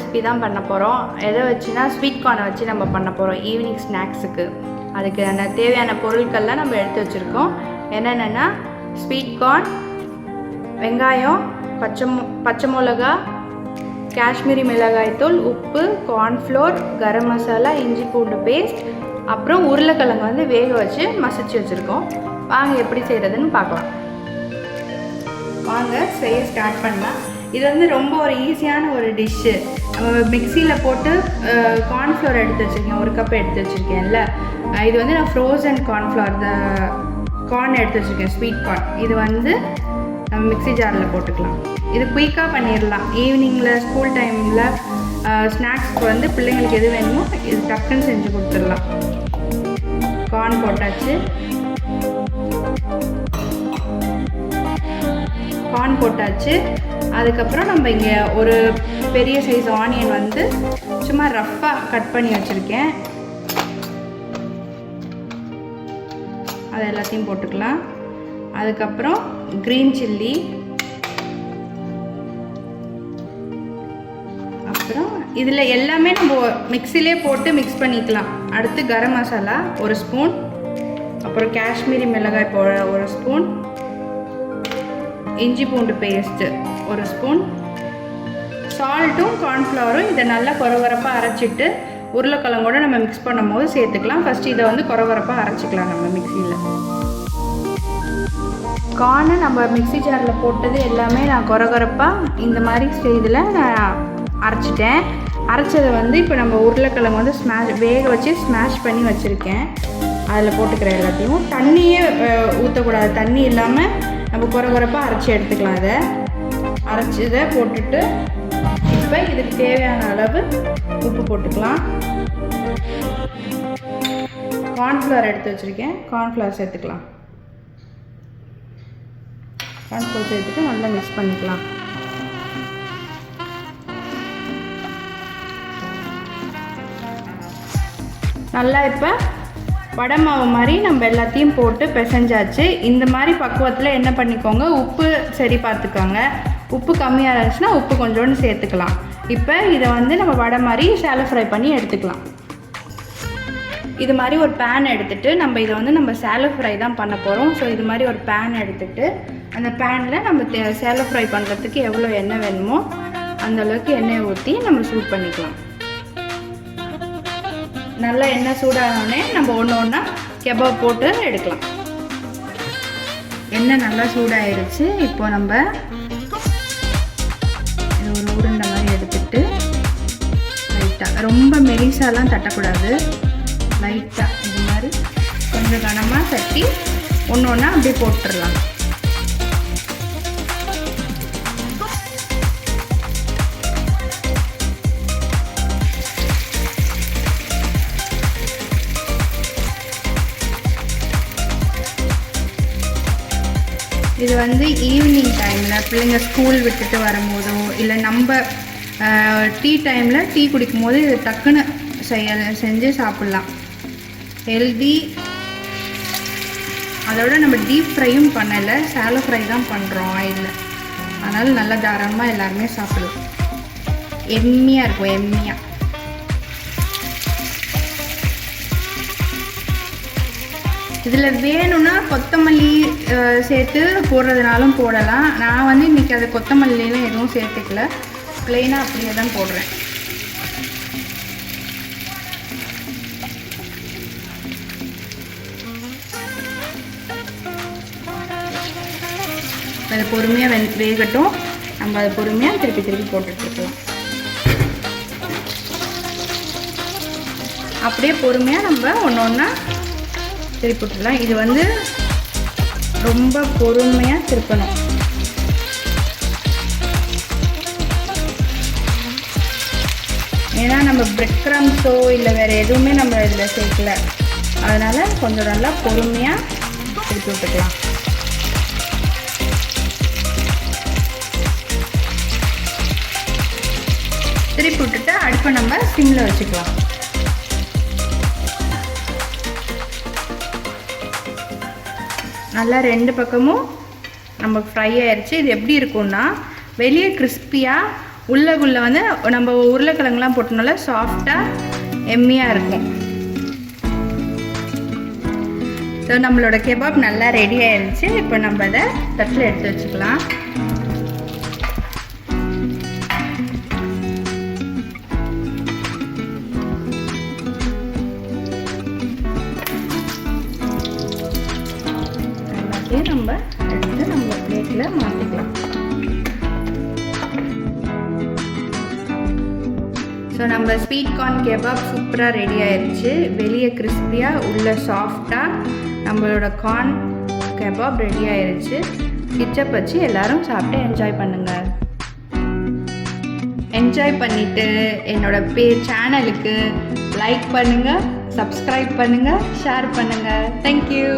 Recipe தான் பண்ண போகிறோம். எதை வச்சுன்னா ஸ்வீட் கார்னை வச்சு நம்ம பண்ண போகிறோம் ஈவினிங் ஸ்நாக்ஸுக்கு. அதுக்கு தேவையான பொருட்கள்லாம் நம்ம எடுத்து வச்சுருக்கோம். என்னென்னா ஸ்வீட் கார்ன், வெங்காயம், பச்சை மிளகா, காஷ்மீரி மிளகாய்த்தூள், உப்பு, கார்ன்ஃப்ளோர், கரம் மசாலா, இஞ்சி பூண்டு பேஸ்ட், அப்புறம் உருளைக்கிழங்கு வந்து வேக வச்சு மசிச்சு வச்சுருக்கோம். வாங்க எப்படி செய்கிறதுன்னு பார்க்கலாம். வாங்க செய்ய ஸ்டார்ட் பண்ணலாம். இது வந்து ரொம்ப ஒரு ஈஸியான ஒரு டிஷ்ஷு. நம்ம மிக்சியில் போட்டு கார்ன்ஃப்ளோர் எடுத்து வச்சுருக்கேன், 1 கப் எடுத்து வச்சுருக்கேன்ல. இது வந்து நான் ஃப்ரோசன் கார்ன்ஃப்ளவர் கார்ன் எடுத்து வச்சுருக்கேன், ஸ்வீட் கார்ன். இது வந்து நம்ம மிக்ஸி ஜாரில் போட்டுக்கலாம். இது குயிக்காக பண்ணிடலாம். ஈவினிங்கில் ஸ்கூல் டைமில் ஸ்நாக்ஸ்க்கு வந்து பிள்ளைங்களுக்கு எது வேணுமோ இது டக்குன்னு செஞ்சு கொடுத்துடலாம். கார்ன் போட்டாச்சு. அதுக்கப்புறம் நம்ம இங்கே ஒரு பெரிய சைஸ் ஆனியன் வந்து சும்மா ரஃப்பாக கட் பண்ணி வச்சுருக்கேன். அது எல்லாத்தையும் போட்டுக்கலாம். அதுக்கப்புறம் க்ரீன் சில்லி, அப்புறம் இதில் எல்லாமே நம்ம மிக்ஸிலே போட்டு மிக்ஸ் பண்ணிக்கலாம். அடுத்து கரம் மசாலா 1 ஸ்பூன், அப்புறம் காஷ்மீரி மிளகாய் 1 ஸ்பூன், இஞ்சி பூண்டு பேஸ்ட்டு 1 ஸ்பூன், சால்ட்டும் கார்ன்ஃப்ளவரும். இதை நல்லா கொரகொரப்பாக அரைச்சிட்டு உருளைக்கிழங்கோட நம்ம மிக்ஸ் பண்ணும் போது சேர்த்துக்கலாம். ஃபஸ்ட்டு இதை வந்து கொரகொரப்பாக அரைச்சிக்கலாம் நம்ம மிக்சியில். கார்னை நம்ம மிக்ஸி ஜாரில் போட்டது எல்லாமே நான் கொரகொரப்பாக இந்த மாதிரி ஸ்டேஜில் நான் அரைச்சிட்டேன். அரைச்சதை வந்து இப்போ நம்ம உருளைக்கிழங்கு வந்து வேக வச்சு ஸ்மாஷ் பண்ணி வச்சுருக்கேன். அதில் போட்டுக்கிற எல்லாத்தையும் தண்ணியே ஊற்றக்கூடாது. தண்ணி இல்லாமல் நம்ம கொரகொரப்பாக அரைச்சி எடுத்துக்கலாம். அதை அரைச்சதை போட்டுட்டு இப்போ இதுக்கு தேவையான அளவு உப்பு போட்டுக்கலாம். கார்ன்ஃப்ளவர் எடுத்து வச்சுருக்கேன், கார்ன்ஃப்ளவர் சேர்த்துக்கலாம். கார்ன்ஃப்ளவர் சேர்த்துட்டு நல்லா மிக்ஸ் பண்ணிக்கலாம். நல்லா இப்போ வடை மாவு மாதிரி நம்ம எல்லாத்தையும் போட்டு பிசைஞ்சாச்சு. இந்த மாதிரி பக்குவத்தில் என்ன பண்ணிக்கோங்க, உப்பு சரி பார்த்துக்கோங்க. உப்பு கம்மியாக இருந்துச்சுன்னா உப்பு கொஞ்சோண்டு சேர்த்துக்கலாம். இப்போ இதை வந்து நம்ம வடை மாதிரி ஷாலோ ஃப்ரை பண்ணி எடுத்துக்கலாம். இது மாதிரி ஒரு பேன் எடுத்துகிட்டு நம்ம இதை வந்து நம்ம ஷாலோ ஃப்ரை தான் பண்ண போகிறோம். ஸோ இது மாதிரி ஒரு பேன் எடுத்துகிட்டு அந்த பேனில் நம்ம ஷாலோ ஃப்ரை பண்ணுறதுக்கு எவ்வளோ எண்ணெய் வேணுமோ அந்தளவுக்கு எண்ணெயை ஊற்றி நம்ம சூட் பண்ணிக்கலாம். நல்லா எண்ணெய் சூடானோடனே நம்ம ஒன்றா கெபாப் போட்டு எடுக்கலாம். எண்ணெய் நல்லா சூடாகிடுச்சு. இப்போ நம்ம இது ஒரு உருண்டை மாதிரி எடுத்துகிட்டு லைட்டாக, ரொம்ப மெலிசாலாம் தட்டக்கூடாது, லைட்டாக இது மாதிரி கொஞ்சம் கனமாக தட்டி ஒன்றா அப்படியே போட்டுடலாம். இது வந்து ஈவினிங் டைமில் பிள்ளைங்க ஸ்கூல் விட்டுட்டு வரும்போதோ இல்லை நம்ம டீ டைமில் டீ குடிக்கும் போது இது டக்குன்னு செஞ்சு சாப்பிட்லாம். ஹெல்தி. அதோட நம்ம டீப் ஃப்ரையும் பண்ணலை, ஷாலோ ஃப்ரை தான் பண்ணுறோம் ஆயிலில். அதனால் நல்லா தாராளமாக எல்லாருமே சாப்பிடலாம். எம்மியாக இருக்கும், எம்மியாக. இதில் வேணும்னா கொத்தமல்லி சேர்த்து போடுறதுனாலும் போடலாம். நான் வந்து இன்றைக்கி அது கொத்தமல்லிலாம் எதுவும் சேர்த்துக்கல, ப்ளெயினாக அப்படியே தான் போடுறேன். அது பொறுமையாக வேகட்டும். நம்ம அதை பொறுமையாக திருப்பி போட்டுட்ருக்கலாம். அப்படியே பொறுமையாக நம்ம ஒன்றா திருப்பி விட்டுடலாம். இது வந்து ரொம்ப பொறுமையாக திருப்பணும். ஏன்னா நம்ம பிரெட் கிரம்ஸோ இல்லை வேறு எதுவுமே நம்ம இதில் சேர்க்கல. அதனால் கொஞ்சம் நல்லா பொறுமையாக திருப்பி விட்டுக்கலாம். திருப்பி விட்டுட்டு அடுப்பை நம்ம சிம்மில் வச்சுக்கலாம். நல்லா 2 பக்கமும் நம்ம ஃப்ரை ஆயிடுச்சு. இது எப்படி இருக்கும்னா வெளியே கிறிஸ்பியாக உள்ளே வந்து நம்ம உருளைக்கிழங்குலாம் போட்டனால சாஃப்டாக எம்மியாக இருக்கும். ஸோ நம்மளோட கெபாப் நல்லா ரெடி ஆயிடுச்சு. இப்போ நம்ம அதை தட்டில் எடுத்து வச்சுக்கலாம். எல்லாத்தையும் நம்ம எடுத்து நம்ம பிளேட்டில் மாற்றிக்கலாம். ஸோ நம்ம ஸ்வீட் கார்ன் கெபாப் சூப்பராக ரெடி ஆயிடுச்சு. வெளியே கிறிஸ்பியாக உள்ள சாஃப்டாக நம்மளோட கார்ன் கெபாப் ரெடி ஆயிடுச்சு. கிச்சப் வச்சு எல்லோரும் சாப்பிட்டு என்ஜாய் பண்ணுங்கள். என்ஜாய் பண்ணிவிட்டு என்னோடய சேனலுக்கு லைக் பண்ணுங்கள், சப்ஸ்கிரைப் பண்ணுங்கள், ஷேர் பண்ணுங்கள். தேங்க்யூ.